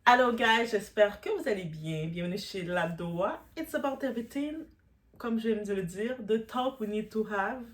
Hello guys, j'espère que vous allez bien. Bienvenue chez La Doa. It's about everything, comme j'aime de le dire, the talk we need to have.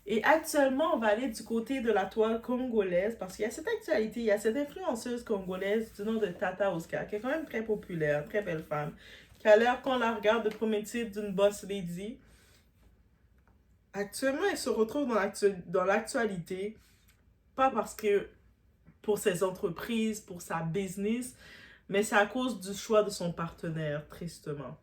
Et actuellement, on va aller du côté de la toile congolaise parce qu'il y a cette actualité, il y a cette influenceuse congolaise du nom de Tata Oscar, qui est quand même très populaire, très belle femme, qui a l'air, qu'on la regarde, de promettre d'une boss lady. Actuellement, elle se retrouve dans l'actualité, pas parce que pour ses entreprises, pour sa business, mais c'est à cause du choix de son partenaire, tristement.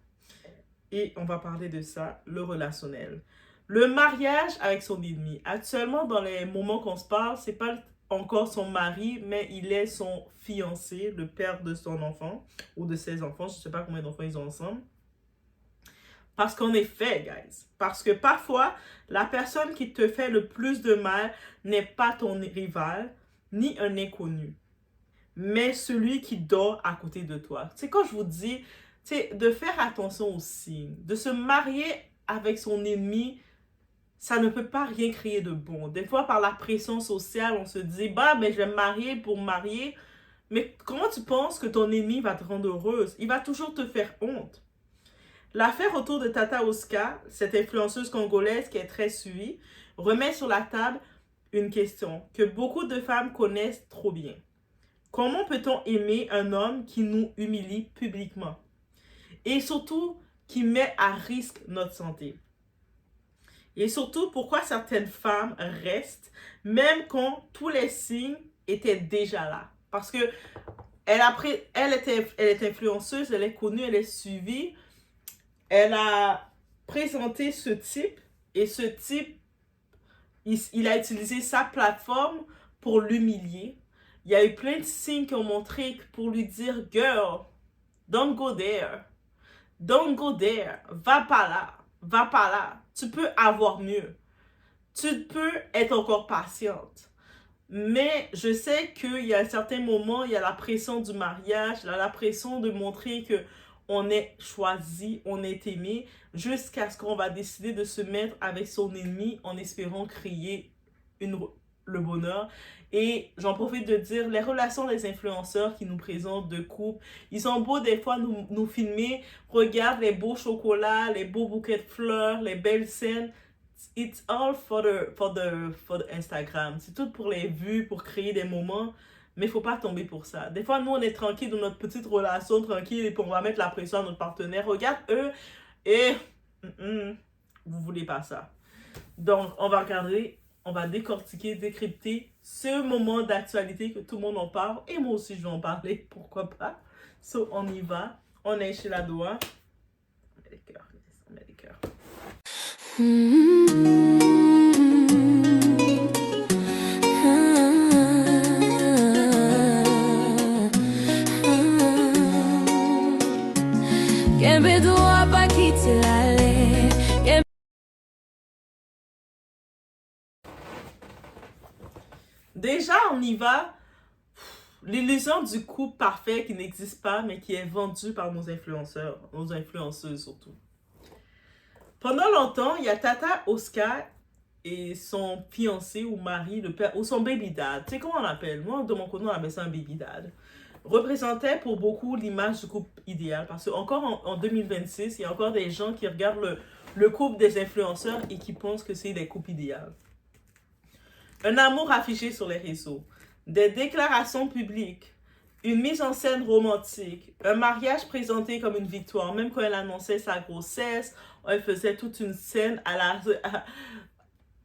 Et on va parler de ça, le relationnel. Le mariage avec son ennemi. Actuellement, dans les moments qu'on se parle, c'est pas encore son mari, mais il est son fiancé, le père de son enfant, ou de ses enfants, je sais pas combien d'enfants ils ont ensemble. Parce qu'en effet, guys, parce que parfois, la personne qui te fait le plus de mal n'est pas ton rival, ni un inconnu, mais celui qui dort à côté de toi. C'est quand je vous dis, de faire attention aux signes, de se marier avec son ennemi, ça ne peut pas rien créer de bon. Des fois, par la pression sociale, on se dit, bah, mais je vais me marier pour me marier. Mais comment tu penses que ton ennemi va te rendre heureuse? Il va toujours te faire honte. L'affaire autour de Tata Oscar, cette influenceuse congolaise qui est très suivie, remet sur la table une question que beaucoup de femmes connaissent trop bien. Comment peut-on aimer un homme qui nous humilie publiquement? Et surtout, qui met à risque notre santé. Et surtout, pourquoi certaines femmes restent, même quand tous les signes étaient déjà là. Parce que elle est influenceuse, elle est connue, elle est suivie. Elle a présenté ce type, et ce type, il a utilisé sa plateforme pour l'humilier. Il y a eu plein de signes qui ont montré pour lui dire « Girl, don't go there. Don't go there. Va pas là. Va pas là. Tu peux avoir mieux. Tu peux être encore patiente. » Mais je sais qu'il y a un certain moment, il y a la pression du mariage, la pression de montrer que on est choisi, on est aimé, jusqu'à ce qu'on va décider de se mettre avec son ennemi en espérant créer le bonheur. Et j'en profite de dire, les relations des influenceurs qui nous présentent de couple, ils ont beau des fois nous filmer, regarde les beaux chocolats, les beaux bouquets de fleurs, les belles scènes. It's all for the Instagram. C'est tout pour les vues, pour créer des moments. Mais il ne faut pas tomber pour ça. Des fois, nous, on est tranquille dans notre petite relation, tranquille, et puis on va mettre la pression à notre partenaire. Regarde eux, et vous ne voulez pas ça. Donc, on va regarder, on va décortiquer, décrypter ce moment d'actualité que tout le monde en parle. Et moi aussi, je vais en parler, pourquoi pas. So, on y va. On est chez La Doa. On met les cœurs. On met les cœurs. Déjà, on y va. L'illusion du couple parfait qui n'existe pas, mais qui est vendue par nos influenceurs, nos influenceuses surtout. Pendant longtemps, il y a Tata Oscar et son fiancé ou mari, le père, ou son baby dad. Tu sais comment on l'appelle? Moi, de mon côté, on appelle ça un baby dad. Représentait pour beaucoup l'image du couple idéal. Parce qu'encore en 2026, il y a encore des gens qui regardent le couple des influenceurs et qui pensent que c'est des couples idéaux. Un amour affiché sur les réseaux, des déclarations publiques, une mise en scène romantique, un mariage présenté comme une victoire. Même quand elle annonçait sa grossesse, elle faisait toute une scène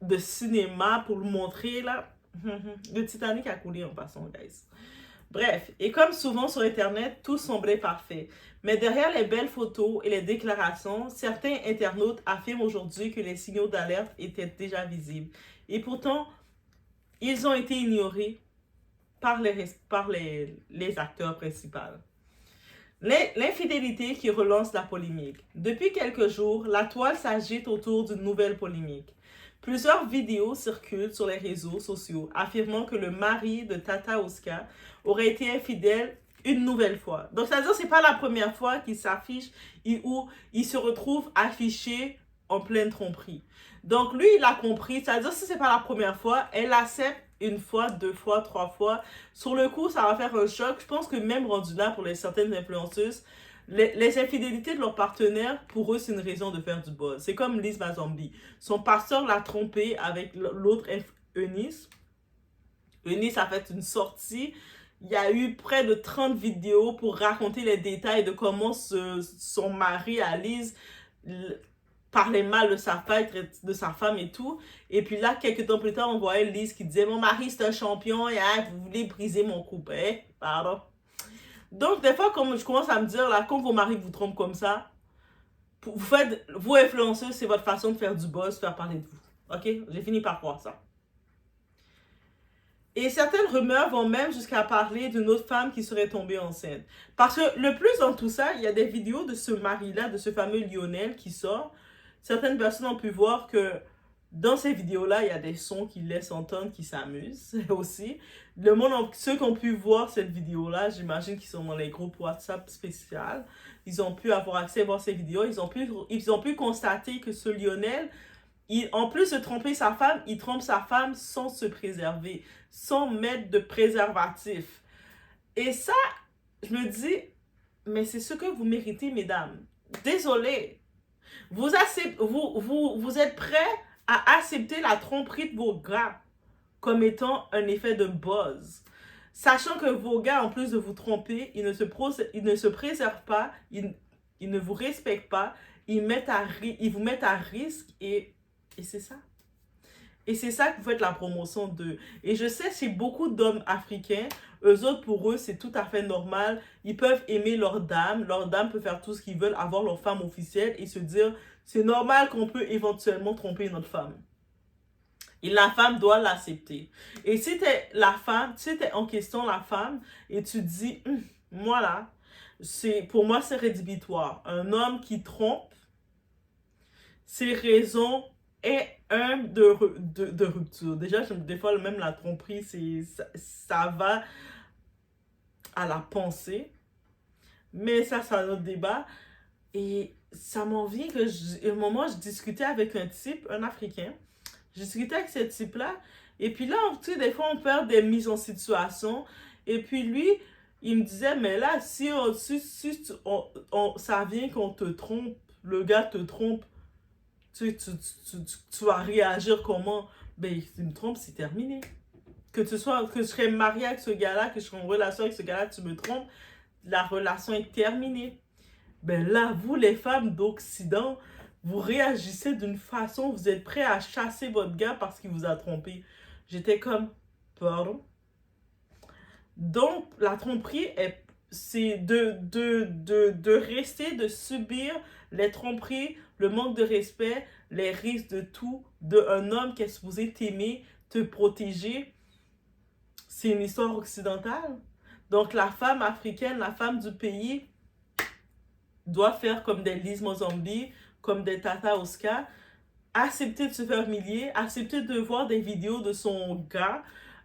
de cinéma pour le montrer là. Le Titanic a coulé en passant, guys. Bref, et comme souvent sur Internet, tout semblait parfait. Mais derrière les belles photos et les déclarations, certains internautes affirment aujourd'hui que les signaux d'alerte étaient déjà visibles. Et pourtant, ils ont été ignorés par les acteurs principaux. L'infidélité qui relance la polémique. Depuis quelques jours, la toile s'agite autour d'une nouvelle polémique. Plusieurs vidéos circulent sur les réseaux sociaux affirmant que le mari de Tata Oscar aurait été infidèle une nouvelle fois. Donc, c'est-à-dire que ce n'est pas la première fois qu'il s'affiche ou il se retrouve affiché en pleine tromperie. Donc lui, il a compris, c'est-à-dire si c'est pas la première fois, elle accepte une fois, deux fois, trois fois. Sur le coup, ça va faire un choc. Je pense que même rendu là pour les certaines influenceuses, les infidélités de leur partenaire, pour eux, c'est une raison de faire du buzz. C'est comme Liz Mazambi. Son pasteur l'a trompé avec l'autre Eunice. Eunice a fait une sortie. Il y a eu près de 30 vidéos pour raconter les détails de comment son mari, Alice, parlait mal de sa femme et tout. Et puis là, quelques temps plus tard, on voyait Liz qui disait « Mon mari, c'est un champion et hein, vous voulez briser mon couple. Eh, pardon. » Donc, des fois, comme je commence à me dire, là, quand vos maris vous trompent comme ça, vous influenceurs, c'est votre façon de faire du buzz, faire parler de vous. Ok? J'ai fini par croire ça. Et certaines rumeurs vont même jusqu'à parler d'une autre femme qui serait tombée enceinte. Parce que le plus dans tout ça, il y a des vidéos de ce mari-là, de ce fameux Lionel qui sort. Certaines personnes ont pu voir que dans ces vidéos-là, il y a des sons qui laissent entendre qu'ils s'amusent aussi. Ceux qui ont pu voir cette vidéo-là, j'imagine qu'ils sont dans les groupes WhatsApp spécial. Ils ont pu avoir accès à voir ces vidéos. Ils ont pu constater que ce Lionel, en plus de tromper sa femme, il trompe sa femme sans se préserver, sans mettre de préservatif. Et ça, je me dis, mais c'est ce que vous méritez, mesdames. Désolée. Vous êtes prêts à accepter la tromperie de vos gars comme étant un effet de buzz. Sachant que vos gars, en plus de vous tromper, ils ne se préservent pas, ils ne vous respectent pas, ils vous mettent à risque et c'est ça. Et c'est ça que vous faites la promotion d'eux. Et je sais, chez beaucoup d'hommes africains, eux autres, pour eux, c'est tout à fait normal. Ils peuvent aimer leur dame peut faire tout ce qu'ils veulent, avoir leur femme officielle et se dire, c'est normal qu'on peut éventuellement tromper notre femme. Et la femme doit l'accepter. Et si t'es en question la femme, et tu dis, moi là, pour moi c'est rédhibitoire. Un homme qui trompe, ses raisons est de rupture. Déjà, des fois, même la tromperie, ça va à la pensée. Mais ça, c'est un autre débat. Et ça m'en vient un moment, je discutais avec un type, un Africain. Je discutais avec ce type-là. Et puis là, tu sais, des fois, on perd des mises en situation. Et puis lui, il me disait, mais là, si ça vient qu'on te trompe, le gars te trompe, tu vas réagir comment? Ben, s'il me trompe, c'est terminé. Que je serais mariée avec ce gars-là, que je serais en relation avec ce gars-là, tu me trompes, la relation est terminée. Ben là, vous, les femmes d'Occident, vous réagissez d'une façon, vous êtes prêts à chasser votre gars parce qu'il vous a trompé. J'étais comme, pardon? Donc, la tromperie, c'est de rester, de subir les tromperies, le manque de respect, les risques de tout, d'un homme qui est supposé t'aimer, te protéger. C'est une histoire occidentale. Donc, la femme africaine, la femme du pays, doit faire comme des Liz Mozambique, comme des Tata Oscar, accepter de se faire humilier, accepter de voir des vidéos de son gars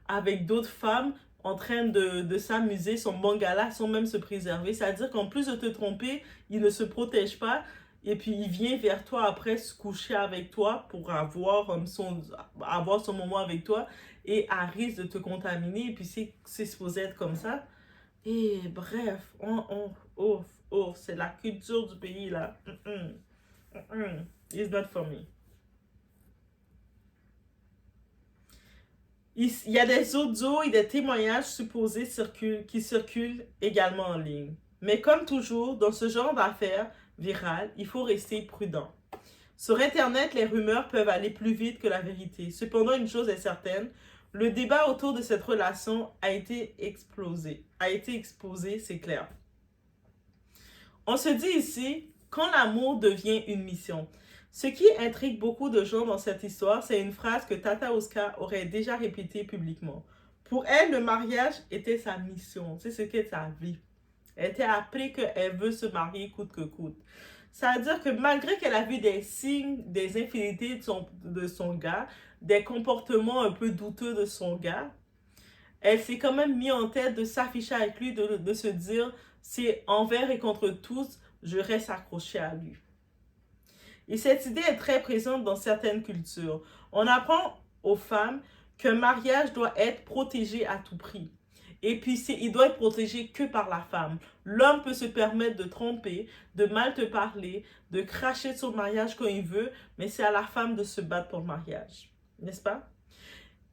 avec d'autres femmes en train de s'amuser, son mangala, sans même se préserver. C'est-à-dire qu'en plus de te tromper, il ne se protège pas et puis il vient vers toi après se coucher avec toi pour avoir son moment avec toi et à risque de te contaminer. Et puis c'est supposé être comme ça. Et bref, c'est la culture du pays là. It's not for me. Il y a des audios et des témoignages supposés qui circulent également en ligne. Mais comme toujours, dans ce genre d'affaires virales, il faut rester prudent. Sur Internet, les rumeurs peuvent aller plus vite que la vérité. Cependant, une chose est certaine, le débat autour de cette relation a été explosé, c'est clair. On se dit ici, quand l'amour devient une mission. Ce qui intrigue beaucoup de gens dans cette histoire, c'est une phrase que Tata Oscar aurait déjà répétée publiquement. Pour elle, le mariage était sa mission, c'est ce qu'est sa vie. Elle était appelée qu'elle veut se marier coûte que coûte. Ça veut dire que malgré qu'elle a vu des signes, des infidélités de son gars, des comportements un peu douteux de son gars, elle s'est quand même mis en tête de s'afficher avec lui, de se dire, c'est envers et contre tous, je reste accrochée à lui. Et cette idée est très présente dans certaines cultures. On apprend aux femmes qu'un mariage doit être protégé à tout prix. Et puis, il doit être protégé que par la femme. L'homme peut se permettre de tromper, de mal te parler, de cracher sur le mariage quand il veut, mais c'est à la femme de se battre pour le mariage. N'est-ce pas?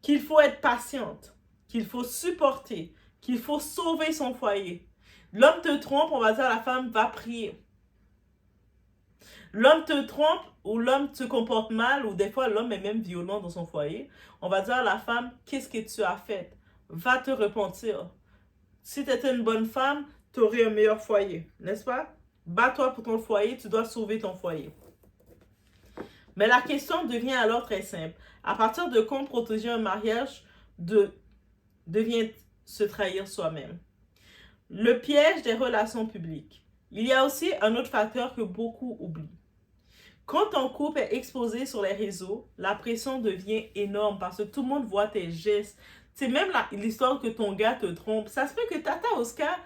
Qu'il faut être patiente, qu'il faut supporter, qu'il faut sauver son foyer. L'homme te trompe, on va dire à la femme, va prier. L'homme te trompe ou l'homme se comporte mal ou des fois l'homme est même violent dans son foyer. On va dire à la femme, qu'est-ce que tu as fait? Va te repentir. Si tu étais une bonne femme, tu aurais un meilleur foyer, n'est-ce pas? Bats-toi pour ton foyer, tu dois sauver ton foyer. Mais la question devient alors très simple. À partir de quand protéger un mariage devient se trahir soi-même? Le piège des relations publiques. Il y a aussi un autre facteur que beaucoup oublient. Quand ton couple est exposé sur les réseaux, la pression devient énorme parce que tout le monde voit tes gestes. C'est même l'histoire que ton gars te trompe. Ça se fait que Tata Oscar,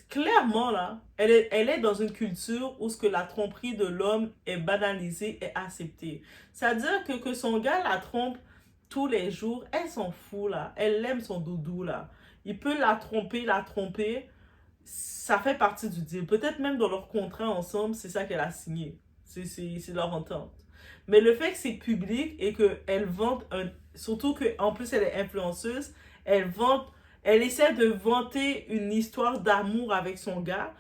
clairement là, elle est dans une culture où ce que la tromperie de l'homme est banalisée et acceptée. C'est-à-dire que son gars la trompe tous les jours, elle s'en fout là. Elle aime son doudou là. Il peut la tromper. Ça fait partie du deal. Peut-être même dans leur contrat ensemble, c'est ça qu'elle a signé. C'est leur entente. Mais le fait que c'est public et qu'elle vante, surtout qu'en plus elle est influenceuse, elle essaie de vanter une histoire d'amour avec son gars.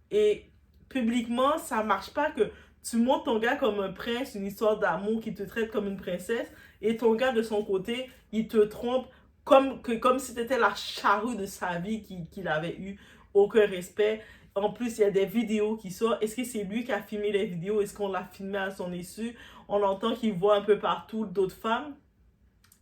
Et publiquement, ça marche pas que tu montres ton gars comme un prince, une histoire d'amour qui te traite comme une princesse. Et ton gars de son côté, il te trompe comme si tu étais la charrue de sa vie qu'il avait eu. Aucun respect. En plus, il y a des vidéos qui sortent. Est-ce que c'est lui qui a filmé les vidéos? Est-ce qu'on l'a filmé à son insu? On entend qu'il voit un peu partout d'autres femmes.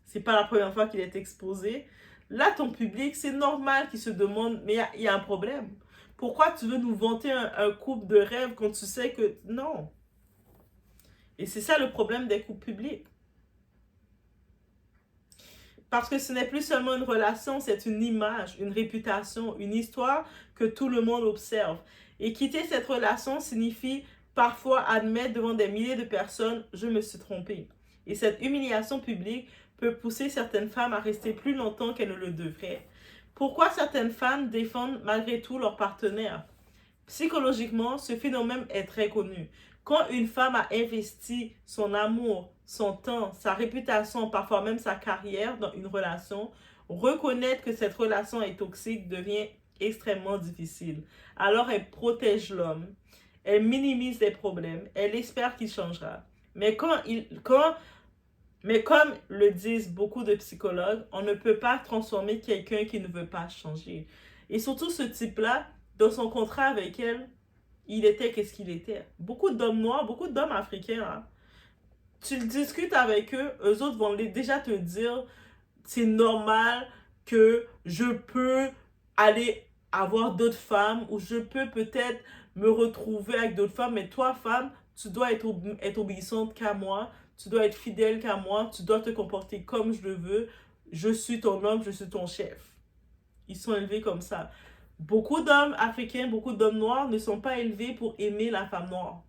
C'est pas la première fois qu'il est exposé. Là, ton public, c'est normal qu'il se demande, mais il y a un problème. Pourquoi tu veux nous vanter un couple de rêve quand tu sais que... Non. Et c'est ça le problème des couples publics. Parce que ce n'est plus seulement une relation, c'est une image, une réputation, une histoire que tout le monde observe. Et quitter cette relation signifie parfois admettre devant des milliers de personnes, je me suis trompée. Et cette humiliation publique peut pousser certaines femmes à rester plus longtemps qu'elles ne le devraient. Pourquoi certaines femmes défendent malgré tout leur partenaire? Psychologiquement, ce phénomène est très connu. Quand une femme a investi son amour, son temps, sa réputation, parfois même sa carrière dans une relation, reconnaître que cette relation est toxique devient extrêmement difficile. Alors elle protège l'homme, elle minimise les problèmes, elle espère qu'il changera. Mais comme le disent beaucoup de psychologues, on ne peut pas transformer quelqu'un qui ne veut pas changer. Et surtout ce type-là, dans son contrat avec elle, il était qu'est-ce qu'il était. Beaucoup d'hommes noirs, beaucoup d'hommes africains, hein, tu discutes avec eux, eux autres vont déjà te dire c'est normal que je peux aller avoir d'autres femmes ou je peux peut-être me retrouver avec d'autres femmes, mais toi, femme, tu dois être obéissante qu'à moi, tu dois être fidèle qu'à moi, tu dois te comporter comme je le veux, je suis ton homme, je suis ton chef. Ils sont élevés comme ça. Beaucoup d'hommes africains, beaucoup d'hommes noirs ne sont pas élevés pour aimer la femme noire.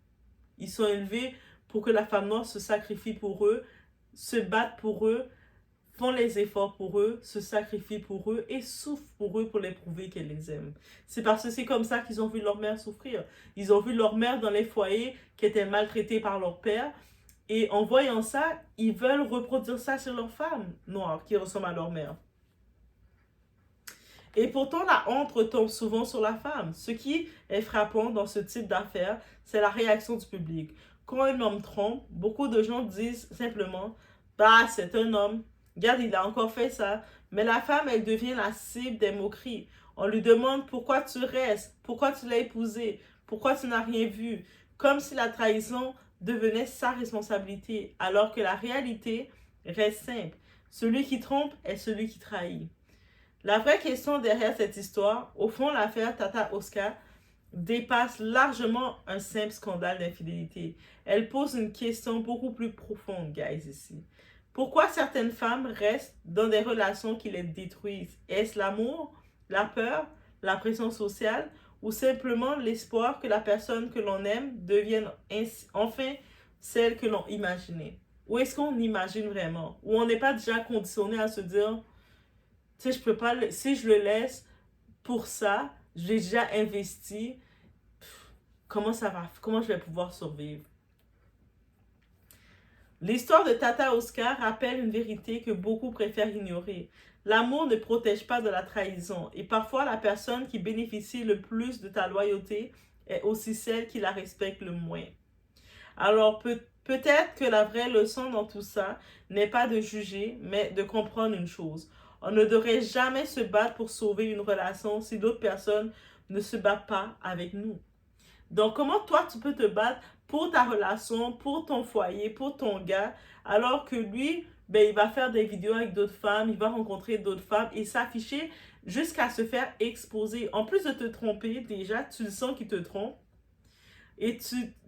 Ils sont élevés pour que la femme noire se sacrifie pour eux, se batte pour eux, font les efforts pour eux, se sacrifient pour eux et souffrent pour eux pour les prouver qu'elles les aiment. C'est parce que c'est comme ça qu'ils ont vu leur mère souffrir. Ils ont vu leur mère dans les foyers qui étaient maltraitées par leur père. Et en voyant ça, ils veulent reproduire ça sur leurs femmes noires qui ressemblent à leur mère. Et pourtant, la honte retombe souvent sur la femme. Ce qui est frappant dans ce type d'affaires, c'est la réaction du public. Quand un homme trompe, beaucoup de gens disent simplement « Bah, c'est un homme. Regarde, il a encore fait ça. » Mais la femme, elle devient la cible des moqueries. On lui demande « Pourquoi tu restes? Pourquoi tu l'as épousé? Pourquoi tu n'as rien vu? » Comme si la trahison devenait sa responsabilité, alors que la réalité reste simple. Celui qui trompe est celui qui trahit. La vraie question derrière cette histoire, au fond, l'affaire Tata Oscar dépasse largement un simple scandale d'infidélité. Elle pose une question beaucoup plus profonde, guys, ici. Pourquoi certaines femmes restent dans des relations qui les détruisent? Est-ce l'amour, la peur, la pression sociale ou simplement l'espoir que la personne que l'on aime devienne enfin celles que l'on imaginait? Ou est-ce qu'on imagine vraiment? Ou on n'est pas déjà conditionné à se dire, tu sais, je peux pas, si je le laisse pour ça, je l'ai déjà investi, comment ça va, comment je vais pouvoir survivre? L'histoire de Tata Oscar rappelle une vérité que beaucoup préfèrent ignorer. L'amour ne protège pas de la trahison et parfois la personne qui bénéficie le plus de ta loyauté est aussi celle qui la respecte le moins. Alors peut-être que la vraie leçon dans tout ça n'est pas de juger, mais de comprendre une chose. On ne devrait jamais se battre pour sauver une relation si l'autre personne ne se bat pas avec nous. Donc, comment toi, tu peux te battre pour ta relation, pour ton foyer, pour ton gars, alors que lui, ben, il va faire des vidéos avec d'autres femmes, il va rencontrer d'autres femmes et s'afficher jusqu'à se faire exposer. En plus de te tromper, déjà, tu le sens qu'il te trompe. Et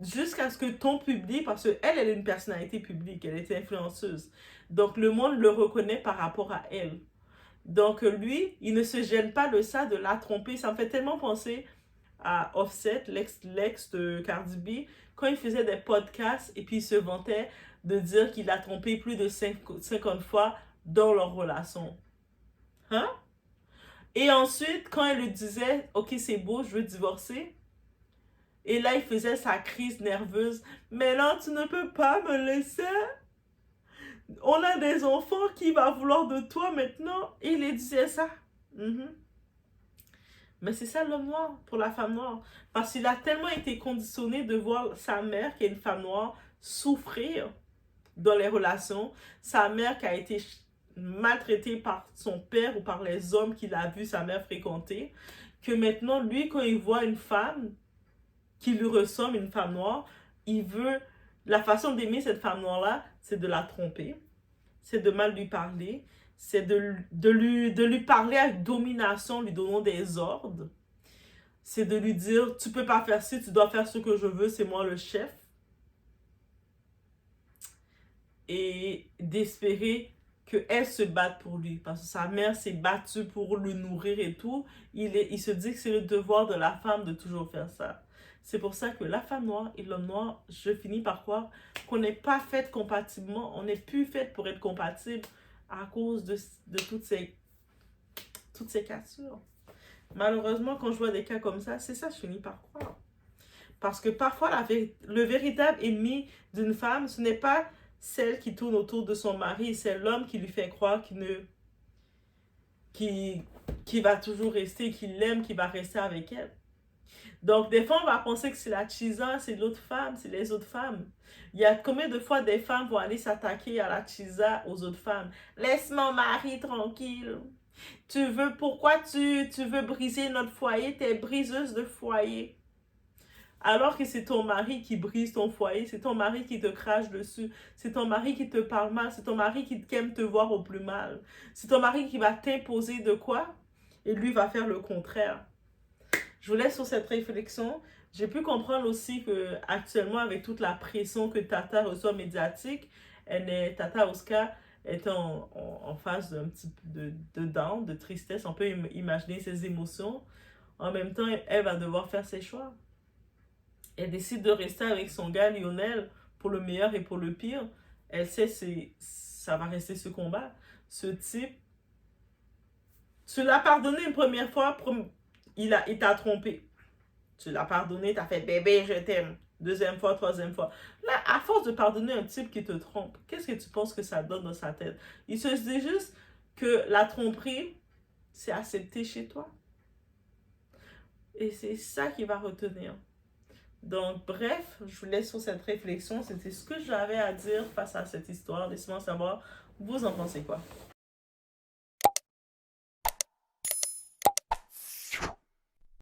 jusqu'à ce que ton public, parce qu'elle, elle est une personnalité publique, elle est influenceuse. Donc, le monde le reconnaît par rapport à elle. Donc, lui, il ne se gêne pas de ça, de la tromper. Ça me fait tellement penser à Offset, l'ex de Cardi B, quand il faisait des podcasts et puis il se vantait de dire qu'il a trompé plus de 50 fois dans leur relation. Hein? Et ensuite, quand elle lui disait, ok, c'est beau, je veux divorcer, et là, il faisait sa crise nerveuse. Mais non, tu ne peux pas me laisser. On a des enfants, qui va vouloir de toi maintenant? Et il disait ça. Mais c'est ça l'homme noir pour la femme noire. Parce qu'il a tellement été conditionné de voir sa mère, qui est une femme noire, souffrir dans les relations. Sa mère qui a été maltraitée par son père ou par les hommes qu'il a vu sa mère fréquenter. Que maintenant, lui, quand il voit une femme qui lui ressemble, une femme noire, il veut... La façon d'aimer cette femme noire-là, c'est de la tromper. C'est de mal lui parler. C'est de lui parler avec domination, lui donnant des ordres. C'est de lui dire, tu peux pas faire ci, tu dois faire ce que je veux, c'est moi le chef. Et d'espérer qu'elle se batte pour lui. Parce que sa mère s'est battue pour le nourrir et tout. Il se dit que c'est le devoir de la femme de toujours faire ça. C'est pour ça que la femme noire et l'homme noir, je finis par croire qu'on n'est pas fait compatiblement. On n'est plus fait pour être compatible à cause de toutes ces cassures. Malheureusement, quand je vois des cas comme ça, c'est ça que je finis par croire. Parce que parfois, le véritable ennemi d'une femme, ce n'est pas celle qui tourne autour de son mari, c'est l'homme qui lui fait croire qu'il va toujours rester, qu'il l'aime, qu'il va rester avec elle. Donc, des fois, on va penser que c'est la chisa, c'est l'autre femme, c'est les autres femmes. Il y a combien de fois des femmes vont aller s'attaquer à la chisa aux autres femmes? Laisse mon mari tranquille. Pourquoi tu veux briser notre foyer? T'es briseuse de foyer. Alors que c'est ton mari qui brise ton foyer, c'est ton mari qui te crache dessus, c'est ton mari qui te parle mal, c'est ton mari qui aime te voir au plus mal. C'est ton mari qui va t'imposer de quoi? Et lui va faire le contraire. Je vous laisse sur cette réflexion. J'ai pu comprendre aussi que actuellement, avec toute la pression que Tata reçoit médiatique, Tata Oscar est en phase d'un petit peu de down, de tristesse. On peut imaginer ses émotions. En même temps, elle va devoir faire ses choix. Elle décide de rester avec son gars Lionel pour le meilleur et pour le pire. Elle sait que ça va rester ce combat. Ce type, tu l'as pardonné une première fois, il t'a trompé. Tu l'as pardonné, t'as fait bébé, je t'aime. Deuxième fois, troisième fois. Là, à force de pardonner un type qui te trompe, qu'est-ce que tu penses que ça donne dans sa tête? Il se dit juste que la tromperie, c'est accepté chez toi. Et c'est ça qu'il va retenir. Donc, bref, je vous laisse sur cette réflexion. C'était ce que j'avais à dire face à cette histoire. Laissez-moi savoir, vous en pensez quoi?